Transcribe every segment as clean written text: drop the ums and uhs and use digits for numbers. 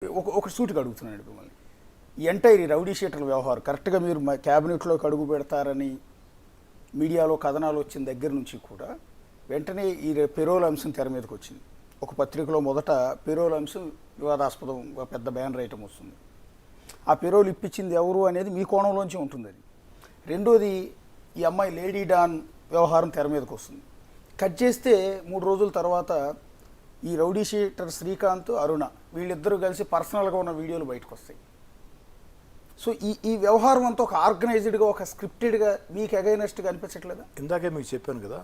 ఒక సూటిగా అడుగుతున్నాను మిమ్మల్ని. ఈ ఎంటైర్ రౌడీ షీటర్ల వ్యవహారం కరెక్ట్గా మీరు క్యాబినెట్లోకి అడుగు పెడతారని మీడియాలో కథనాలు వచ్చిన దగ్గర నుంచి కూడా వెంటనే ఈ పెరోల్ అంశం తెర మీదకి వచ్చింది. ఒక పత్రికలో మొదట పెరోల్ అంశం వివాదాస్పదం పెద్ద బ్యానర్ ఐటమ్ వస్తుంది. ఆ పెరోల్ ఇప్పించింది ఎవరు అనేది మీ కోణంలోంచి ఉంటుంది. అది రెండోది ఈ అమ్మాయి లేడీ డాన్ వ్యవహారం తెర మీదకి వస్తుంది. కట్ చేస్తే 3 రోజుల తర్వాత ఈ రౌడీ షీటర్ శ్రీకాంత్, అరుణ వీళ్ళిద్దరూ కలిసి పర్సనల్గా ఉన్న వీడియోలు బయటకు వస్తాయి. సో ఈ వ్యవహారం అంతా ఒక ఆర్గనైజ్డ్గా, ఒక స్క్రిప్టెడ్గా మీకు అగైనెస్ట్గా అనిపించట్లేదా? ఇందాకే మీకు చెప్పాను కదా,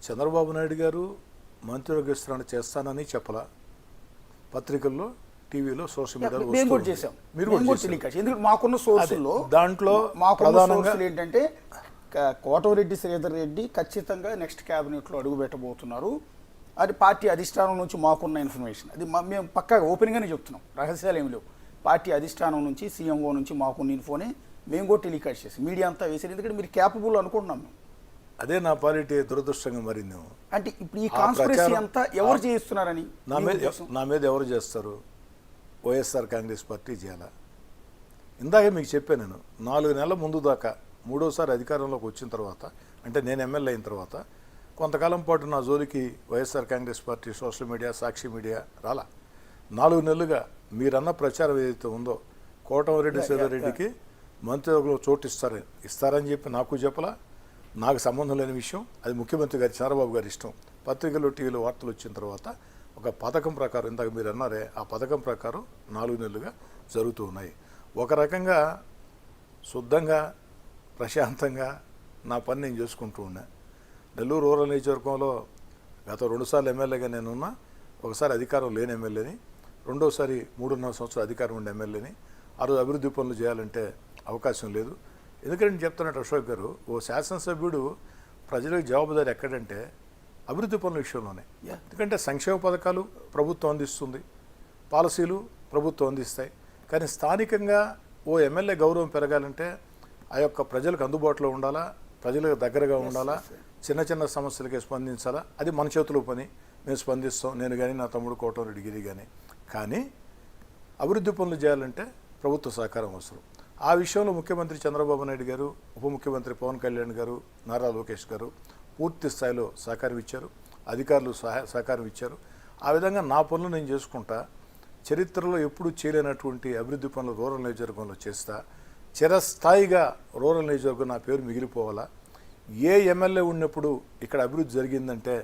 చంద్రబాబు నాయుడు గారు మంత్రివర్గ విస్తరణ చేస్తానని చెప్పలా. పత్రికల్లో, టీవీలో, సోషల్ మీడియాలో మేము కూడా చేసాం. మీరు ఎందుకంటే మాకున్న సోర్సుల్లో దాంట్లో మాకున్న సోర్సులు ఏంటంటే కోటమిరెడ్డి శ్రీధర్ రెడ్డి ఖచ్చితంగా నెక్స్ట్ క్యాబినెట్లో అడుగు పెట్టబోతున్నారు. అది పార్టీ అధిష్టానం నుంచి మాకున్న ఇన్ఫర్మేషన్. అది మేము పక్కాగా ఓపెన్గానే చెప్తున్నాం, రహస్యాలు ఏమి లేవు. పార్టీ అధిష్టానం నుంచి, సీఎంఓ నుంచి మాకున్న ఇన్ఫోనే మేము కూడా టెలికాస్ట్ చేసి మీడియా అంతా వేసారు. ఎందుకంటే మీరు క్యాపబుల్ అనుకుంటున్నాం మేము. అదే నా పార్టీ దురదృష్టంగా మారింది. అంటే ఇప్పుడు ఈ కాన్స్పిరసీ అంతా ఎవరు చేయిస్తున్నారని నా మీద ఎవరు చేస్తారు? వైఎస్ఆర్ కాంగ్రెస్ పార్టీ చేయాల. ఇందాకే మీకు చెప్పాను, నేను 4 నెలల ముందు దాకా, 3వసారి అధికారంలోకి వచ్చిన తర్వాత, అంటే నేను ఎమ్మెల్యే అయిన తర్వాత కొంతకాలం పాటు నా జోలికి YSR Congress party social media, Sakshi media రాలా. 4 నెలలుగా మీరన్న ప్రచారం ఏదైతే ఉందో, కోటమిరెడ్డి శ్రీధర్ రెడ్డికి మంత్రివర్గంలో చోటు ఇస్తారని చెప్పి నాకు చెప్పలా. నాకు సంబంధం లేని విషయం. అది ముఖ్యమంత్రి గారి, చంద్రబాబు గారి ఇష్టం. పత్రికల్లో, టీవీలో వార్తలు వచ్చిన తర్వాత ఒక పథకం ప్రకారం, ఇందాక మీరు అన్నారే, ఆ పథకం ప్రకారం 4 నెలలుగా జరుగుతూ ఉన్నాయి. ఒక రకంగా శుద్ధంగా, ప్రశాంతంగా నా పని నేను చేసుకుంటూ ఉన్నా. నెల్లూరు రూరల్ నియోజకవర్గంలో గత 2 సార్లు ఎమ్మెల్యేగా నేనున్నా. ఒకసారి అధికారం లేని ఎమ్మెల్యేని, రెండోసారి 3.5 సంవత్సరాలు అధికారం ఉండే ఎమ్మెల్యేని. ఆ రోజు అభివృద్ధి పనులు చేయాలంటే అవకాశం లేదు. ఎందుకంటే నేను చెప్తున్నట్టు అశోక్ గారు, ఓ శాసనసభ్యుడు ప్రజలకు జవాబుదారి ఎక్కడంటే అభివృద్ధి పనుల విషయంలోనే. ఎందుకంటే సంక్షేమ పథకాలు ప్రభుత్వం అందిస్తుంది, పాలసీలు ప్రభుత్వం అందిస్తాయి. కానీ స్థానికంగా ఓ ఎమ్మెల్యే గౌరవం పెరగాలంటే ఆ యొక్క ప్రజలకు అందుబాటులో ఉండాలా, ప్రజలకు దగ్గరగా ఉండాలా, చిన్న చిన్న సమస్యలకే స్పందించాలా. అది మన చేతిలో పని. మేము స్పందిస్తాం, నేను కానీ, నా తమ్ముడు కోటమిరెడ్డి గిరి కానీ. కానీ అభివృద్ధి పనులు చేయాలంటే ప్రభుత్వ సహకారం అవసరం. ఆ విషయంలో ముఖ్యమంత్రి చంద్రబాబు నాయుడు గారు, ఉప ముఖ్యమంత్రి పవన్ కళ్యాణ్ గారు, నారా లోకేష్ గారు పూర్తి స్థాయిలో సహకారం ఇచ్చారు. అధికారులు సహకారం ఇచ్చారు. ఆ విధంగా నా పనులు నేను చేసుకుంటా. చరిత్రలో ఎప్పుడూ చేయలేనటువంటి అభివృద్ధి పనులు రూరల్ నియోజకవర్గంలో చేస్తా. చిరస్థాయిగా రూరల్ నియోజకవర్గం నా పేరు మిగిలిపోవాలా. ఏ ఎమ్మెల్యే ఉన్నప్పుడు ఇక్కడ అభివృద్ధి జరిగిందంటే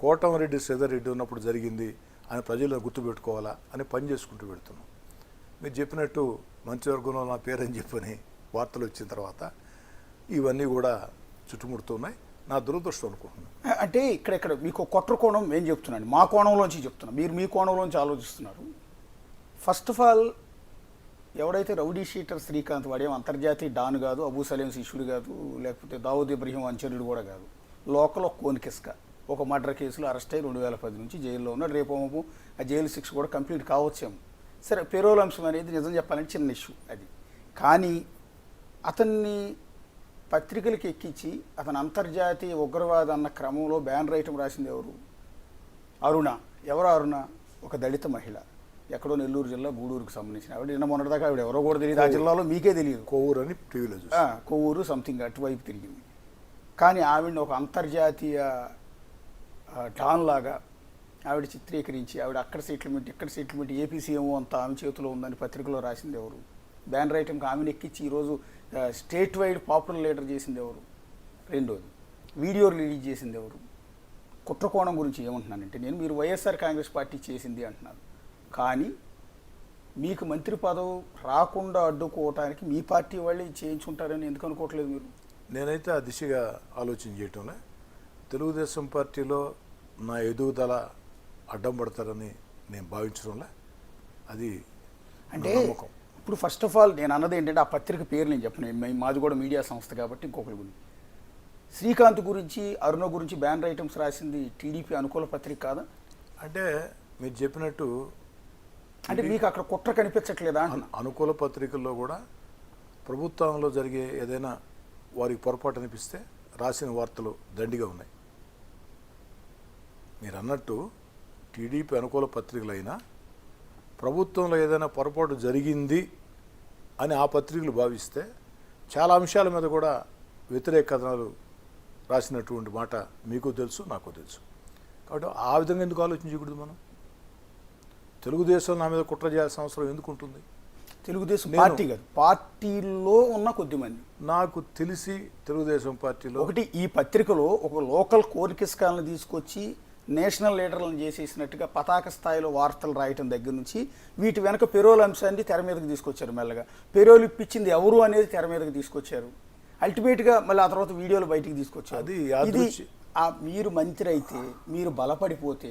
కోటమిరెడ్డి శ్రీధర్ రెడ్డి ఉన్నప్పుడు జరిగింది అని ప్రజలు గుర్తుపెట్టుకోవాలా అని పని చేసుకుంటూ పెడుతున్నాం. మీరు చెప్పినట్టు మంత్రివర్గంలో నా పేరని చెప్పని వార్తలు వచ్చిన తర్వాత ఇవన్నీ కూడా చుట్టుముడుతున్నాయి. నా దురదృష్టం అనుకుంటున్నాను. అంటే ఇక్కడ మీకు కొట్ట కోణం నేను చెప్తున్నాను, మా కోణంలోంచి చెప్తున్నాను, మీరు మీ కోణంలోంచి ఆలోచిస్తున్నారు. ఫస్ట్ ఆఫ్ ఆల్, ఎవడైతే రౌడీ షీటర్ శ్రీకాంత్, వాడేం అంతర్జాతీయ డాన్ కాదు, అబూ సలీం శిష్యుడు కాదు, లేకపోతే దావూద్ ఇబ్రహీం అనుచరుడు కూడా కాదు. లోకల్ ఒక కోనికిస్క, ఒక మర్డర్ కేసులో అరెస్ట్ అయ్యి 2010 నుంచి జైల్లో ఉన్నాడు. రేపు ఆ జైలు శిక్ష కూడా కంప్లీట్ కావచ్చేమో. సరే, పెరోల్ అంశం అనేది నిజం చెప్పాలంటే చిన్న ఇష్యూ అది. కానీ అతన్ని పత్రికలకు ఎక్కించి అతను అంతర్జాతీయ ఉగ్రవాద అన్న క్రమంలో బ్యానర్ ఐటమ్ రాసింది ఎవరు? అరుణ. ఎవరు అరుణ? ఒక దళిత మహిళ, ఎక్కడో నెల్లూరు జిల్లా గూడూరుకు సంబంధించిన ఆవిడ. నిన్న మొన్నటిదాకా ఆవిడ ఎవరో కూడా తెలియదు. ఆ జిల్లాలో మీకే తెలియదు. కొవ్వూరు అని టీవీలో కొవ్వూరు సంథింగ్ అటువైపు తిరిగింది. కానీ ఆవిడని ఒక అంతర్జాతీయ డాన్ లాగా ఆవిడ చిత్రీకరించి, ఆవిడ అక్కడ సెటిల్మెంట్, ఇక్కడ సెటిల్మెంట్, ఏపీ సీఎంఓ అంతా ఆమె చేతిలో ఉందని పత్రికలో రాసింది ఎవరు? బ్యానర్ ఐటమ్కి ఆమెను ఎక్కించి ఈరోజు స్టేట్ వైడ్ పాపులర్ లీడర్ చేసింది ఎవరు? రెండోది, వీడియో రిలీజ్ చేసింది ఎవరు? కుట్రకోణం గురించి ఏమంటున్నానంటే, మీరు వైఎస్ఆర్ కాంగ్రెస్ పార్టీ చేసింది అంటున్నారు. కానీ మీకు మంత్రి పదవి రాకుండా అడ్డుకోవటానికి మీ పార్టీ వాళ్ళే చేయించుంటారని ఎందుకు అనుకోవట్లేదు మీరు? నేనైతే ఆ దిశగా ఆలోచన చేయటంలే. తెలుగుదేశం పార్టీలో నా ఎదుగుదల అడ్డం పడతారని నేను భావించడంలే. అది అంటే ఇప్పుడు ఫస్ట్ ఆఫ్ ఆల్ నేను అన్నది ఏంటంటే, ఆ పత్రిక పేరు నేను చెప్పను, మాది కూడా మీడియా సంస్థ కాబట్టి ఇంకొకరి గురించి. శ్రీకాంత్ గురించి, అరుణ గురించి బ్యానర్ ఐటమ్స్ రాసింది టీడీపీ అనుకూల పత్రిక కాదా? అంటే మీరు చెప్పినట్టు, అంటే మీకు అక్కడ కుట్ర కనిపించట్లేదా? అనుకూల పత్రికల్లో కూడా ప్రభుత్వంలో జరిగే ఏదైనా వారికి పొరపాటు అనిపిస్తే రాసిన వార్తలు దండిగా ఉన్నాయి. మీరు అన్నట్టు టీడీపీ అనుకూల పత్రికలైనా ప్రభుత్వంలో ఏదైనా పొరపాటు జరిగింది అని ఆ పత్రికలు భావిస్తే చాలా అంశాల మీద కూడా వ్యతిరేక కథనాలు రాసినటువంటి మాట మీకు తెలుసు, నాకు తెలుసు. కాబట్టి ఆ విధంగా ఎందుకు ఆలోచించకూడదు మనం? తెలుగుదేశం నా మీద కుట్ర చేయాల్సిన అవసరం ఎందుకు ఉంటుంది? తెలుగుదేశం పార్టీ కాదు, పార్టీలో ఉన్న కొద్దిమంది. నాకు తెలిసి తెలుగుదేశం పార్టీలో ఒకటి ఈ పత్రికలో ఒక లోకల్ కోరికిస్కాలను తీసుకొచ్చి నేషనల్ లీడర్లను చేసేసినట్టుగా పతాక స్థాయిలో వార్తలు రాయటం దగ్గర నుంచి వీటి వెనక పెరోల్ అంశాన్ని తెర మీదకి తీసుకొచ్చారు. మెల్లగా పెరోల్ ఇప్పించింది ఎవరు అనేది తెర మీదకి తీసుకొచ్చారు. అల్టిమేట్గా మళ్ళీ ఆ తర్వాత వీడియోలు బయటికి తీసుకొచ్చారు. ఇది మీరు మంత్రి అయితే, మీరు బలపడిపోతే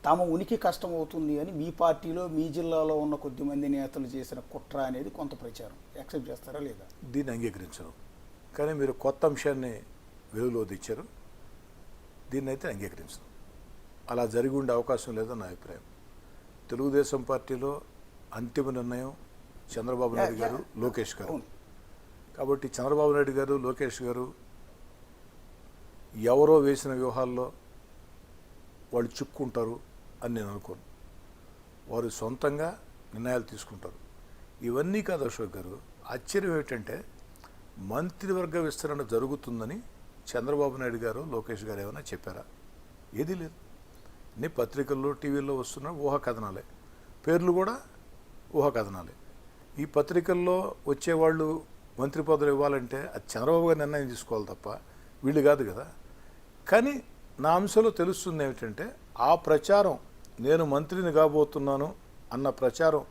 తమ ఉనికి కష్టం అవుతుంది అని మీ పార్టీలో మీ జిల్లాలో ఉన్న కొద్దిమంది నేతలు చేసిన కుట్ర అనేది కొంత ప్రచారం. యాక్సెప్ట్ చేస్తారా లేదా? దీన్ని అంగీకరించరు. కానీ మీరు కొత్త అంశాన్ని వెలుగులో తెచ్చారు, దీన్ని అయితే అంగీకరించరు. అలా జరిగి ఉండే అవకాశం లేదని నా అభిప్రాయం. తెలుగుదేశం పార్టీలో అంతిమ నిర్ణయం చంద్రబాబు నాయుడు గారు, లోకేష్ గారు. కాబట్టి చంద్రబాబు నాయుడు గారు, లోకేష్ గారు ఎవరో వేసిన వ్యూహాల్లో వాళ్ళు చిక్కుంటారు అని నేను అనుకోను. వారు సొంతంగా నిర్ణయాలు తీసుకుంటారు. ఇవన్నీ కాదు అశోక్ గారు, ఆశ్చర్యం ఏమిటంటే మంత్రివర్గ విస్తరణ జరుగుతుందని చంద్రబాబు నాయుడు గారు, లోకేష్ గారు ఏమైనా చెప్పారా? ఏదీ లేదు. అన్ని పత్రికల్లో, టీవీల్లో వస్తున్న ఊహా కథనాలే, పేర్లు కూడా ఊహా కథనాలే. ఈ పత్రికల్లో వచ్చేవాళ్ళు మంత్రి పదవులు ఇవ్వాలంటే అది చంద్రబాబు గారు నిర్ణయం తీసుకోవాలి తప్ప వీళ్ళు కాదు కదా. కానీ నా అంశంలో తెలుస్తుంది ఏమిటంటే ఆ ప్రచారం, నేను మంత్రిని కాబోతున్నాను అన్న ప్రచారం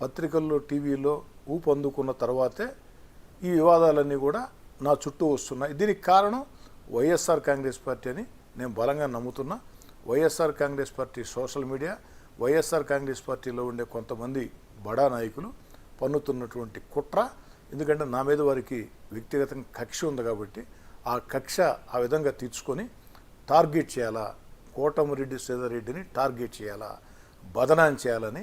పత్రికల్లో, టీవీలో ఊపందుకున్న తర్వాతే ఈ వివాదాలన్నీ కూడా నా చుట్టూ వస్తున్నాయి. దీనికి కారణం వైఎస్ఆర్ కాంగ్రెస్ పార్టీ అని నేను బలంగా నమ్ముతున్నా. YSR Congress party social media, YSR Congress పార్టీలో ఉండే కొంతమంది బడా నాయకులు పన్నుతున్నటువంటి కుట్ర. ఎందుకంటే నా మీద వారికి వ్యక్తిగతంగా కక్ష ఉంది కాబట్టి ఆ కక్ష ఆ విధంగా తీర్చుకొని టార్గెట్ చేయాలా, కోటమిరెడ్డి శ్రీధర్రెడ్డిని టార్గెట్ చేయాలా, బదనాం చేయాలని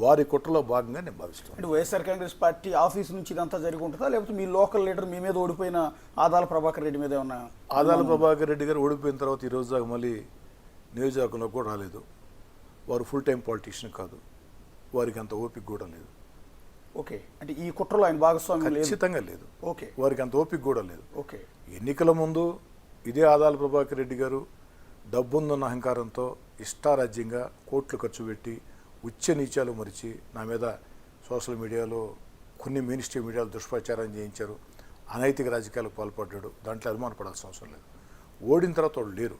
వారి కుట్రలో భాగంగా నేను భావిస్తున్నాను. అంటే వైఎస్ఆర్ కాంగ్రెస్ పార్టీ ఆఫీస్ నుంచి ఇదంతా జరిగి ఉంటుందా, లేకపోతే మీ లోకల్ లీడర్ మీ మీద ఓడిపోయిన ఆదాల ప్రభాకర్ రెడ్డి మీద ఏమన్నా? ఆదాల ప్రభాకర్ రెడ్డి గారు ఓడిపోయిన తర్వాత ఈ రోజు దాకా మళ్ళీ నియోజకవర్గంలో కూడా రాలేదు. వారు ఫుల్ టైం పాలిటీషియన్ కాదు, వారికి అంత ఓపిక కూడా లేదు. ఓకే, అంటే ఈ కుట్రలో ఆయన భాగస్వామ్యం ఖచ్చితంగా లేదు. ఓకే, వారికి అంత ఓపిక కూడా లేదు. ఓకే, ఎన్నికల ముందు ఇదే ఆదాల ప్రభాకర్ రెడ్డి గారు డబ్బుందన్న అహంకారంతో ఇష్టారాజ్యంగా కోట్లు ఖర్చు పెట్టి ఉచ్చ నీచాలు మరిచి నా మీద సోషల్ మీడియాలో, కొన్ని మెయిన్ స్ట్రీమ్ మీడియాలో దుష్ప్రచారం చేయించారు. అనైతిక రాజకీయాలకు పాల్పడ్డాడు. దాంట్లో అనుమానపడాల్సిన అవసరం లేదు. ఓడిన తర్వాత వాళ్ళు లేరు.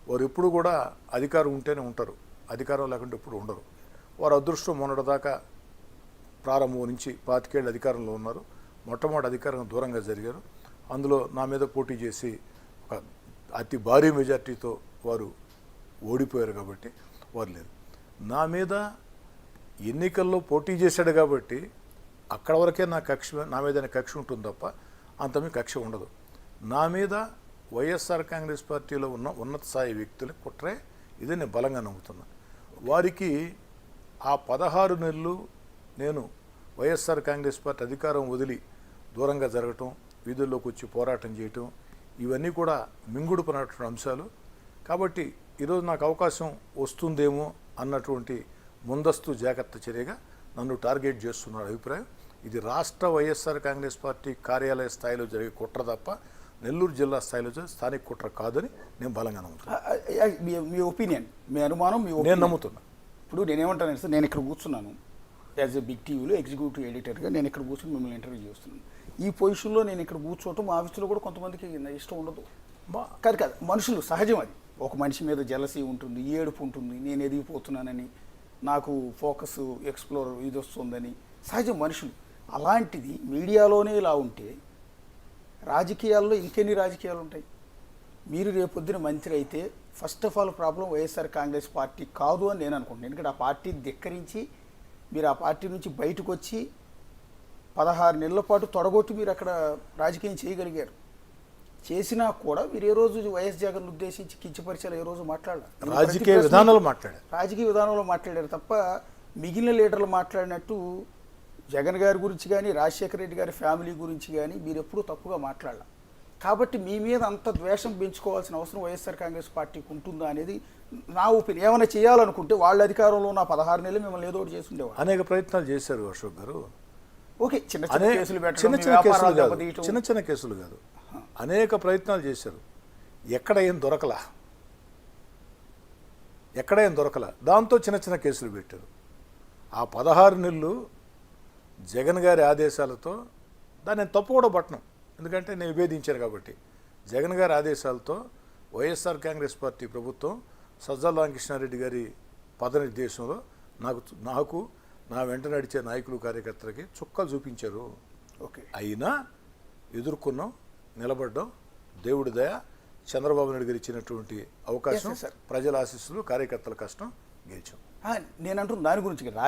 వారు ఎప్పుడు కూడా అధికారం ఉంటేనే ఉంటారు, అధికారం లేకుంటే ఎప్పుడు ఉండరు. వారు అదృష్టం మొన్నటిదాకా ప్రారంభం నుంచి 25 ఏళ్ళు అధికారంలో ఉన్నారు. మొట్టమొదటి అధికారం దూరంగా జరిగారు. అందులో నా మీద పోటీ చేసి ఒక అతి భారీ మెజార్టీతో వారు ఓడిపోయారు కాబట్టి వారు లేరు. నా మీద ఎన్నికల్లో పోటీ చేశాడు కాబట్టి అక్కడ వరకే నా మీద కక్ష ఉంటుంది తప్ప అంతమీ కక్ష ఉండదు. నా మీద వైఎస్ఆర్ కాంగ్రెస్ పార్టీలో ఉన్న ఉన్నత స్థాయి వ్యక్తుల కుట్రే ఇది నేను బలంగా నమ్ముతున్నా. వారికి ఆ 16 నెలలు నేను వైఎస్ఆర్ కాంగ్రెస్ పార్టీ అధికారం వదిలి దూరంగా జరగటం, వీధుల్లోకి వచ్చి పోరాటం చేయటం, ఇవన్నీ కూడా మింగుడుపడినటువంటి అంశాలు. కాబట్టి ఈరోజు నాకు అవకాశం వస్తుందేమో అన్నటువంటి ముందస్తు జాగ్రత్త చర్యగా నన్ను టార్గెట్ చేస్తున్న అభిప్రాయం. ఇది రాష్ట్ర వైఎస్ఆర్ కాంగ్రెస్ పార్టీ కార్యాలయ స్థాయిలో జరిగే కుట్ర తప్ప నెల్లూరు జిల్లా స్థాయిలో జరిగే స్థానిక కుట్ర కాదని నేను బలంగా నమ్ముతున్నాను. మీ ఒపీనియన్, మీ అనుమానం, నేను నమ్ముతున్నా. ఇప్పుడు నేనేమంటాను సార్, నేను ఇక్కడ కూర్చున్నాను యాజ్ ఎ బిగ్ టీవీలో ఎగ్జిక్యూటివ్ ఎడిటర్గా. నేను ఇక్కడ కూర్చొని మిమ్మల్ని ఇంటర్వ్యూ చేస్తున్నాను. ఈ పొజిషన్లో నేను ఇక్కడ కూర్చోవటం మా ఆఫీసులో కూడా కొంతమందికి ఇష్టం ఉండదు. కాదు, మనుషులు సహజం. అది ఒక మనిషి మీద జలసీ ఉంటుంది, ఏడుపు ఉంటుంది, నేను ఎదిగిపోతున్నానని, నాకు ఫోకస్ ఎక్స్ప్లోర్ ఇది వస్తుందని, సహజం మనుషులు. అలాంటిది మీడియాలోనే ఇలా ఉంటే రాజకీయాల్లో ఇంకెన్ని రాజకీయాలు ఉంటాయి? మీరు రేపొద్దున మంత్రి అయితే first of all problem YSR Congress party కాదు అని నేను అనుకుంటున్నాను. ఎందుకంటే ఆ పార్టీ ధిక్కరించి మీరు ఆ పార్టీ నుంచి బయటకు వచ్చి 16 నెలల పాటు తొడగొట్టి మీరు అక్కడ రాజకీయం చేయగలిగారు. చేసినా కూడా మీరు ఏ రోజు వైఎస్ జగన్ ఉద్దేశించి కించపరిచారు? ఏ రోజు మాట్లాడారు? రాజకీయ విధానంలో మాట్లాడారు తప్ప మిగిలిన లీడర్లు మాట్లాడినట్టు జగన్ గారి గురించి కానీ, రాజశేఖర రెడ్డి గారి ఫ్యామిలీ గురించి కానీ మీరు ఎప్పుడూ తప్పుగా మాట్లాడాల. కాబట్టి మీ మీద అంత ద్వేషం పెంచుకోవాల్సిన అవసరం వైఎస్ఆర్ కాంగ్రెస్ పార్టీకి ఉంటుందా అనేది నా ఒపీనియన్. ఏమైనా చేయాలనుకుంటే వాళ్ళ అధికారంలో ఉన్న 16 నెలలు మిమ్మల్ని ఏదో ఒకటి చేసి ఉండేవాళ్ళు. అనేక ప్రయత్నాలు చేశారు అశోక్ గారు. ఓకే, చిన్న చిన్న కేసులు పెట్టడం, చిన్న మీ చిన్న కేసులు వ్యాపారాలు కాదు, దెబ్బతీయటం. చిన్న చిన్న కేసులు కాదు, అనేక ప్రయత్నాలు చేశారు. ఎక్కడ ఏం దొరకలా, దాంతో చిన్న చిన్న కేసులు పెట్టారు. ఆ 16 నెలలు జగన్ గారి ఆదేశాలతో, దాన్ని నేను తప్పు కూడా పట్టను, ఎందుకంటే నేను విభేదించాను కాబట్టి. జగన్ గారి ఆదేశాలతో వైఎస్ఆర్ కాంగ్రెస్ పార్టీ ప్రభుత్వం సజ్జల రామకృష్ణారెడ్డి గారి పదనిర్దేశంలో నాకు నా వెంట నడిచే నాయకులు కార్యకర్తలకి చుక్కలు చూపించారు. ఓకే, అయినా ఎదుర్కొన్నాం, నిలబడ్డాం. దేవుడి దయ, చంద్రబాబు నాయుడు గారు ఇచ్చినటువంటి అవకాశం, Yes, sir. ప్రజల ఆశీస్సులు, కార్యకర్తల కష్టం, గెలిచాం. నేను అంటున్న దాని గురించి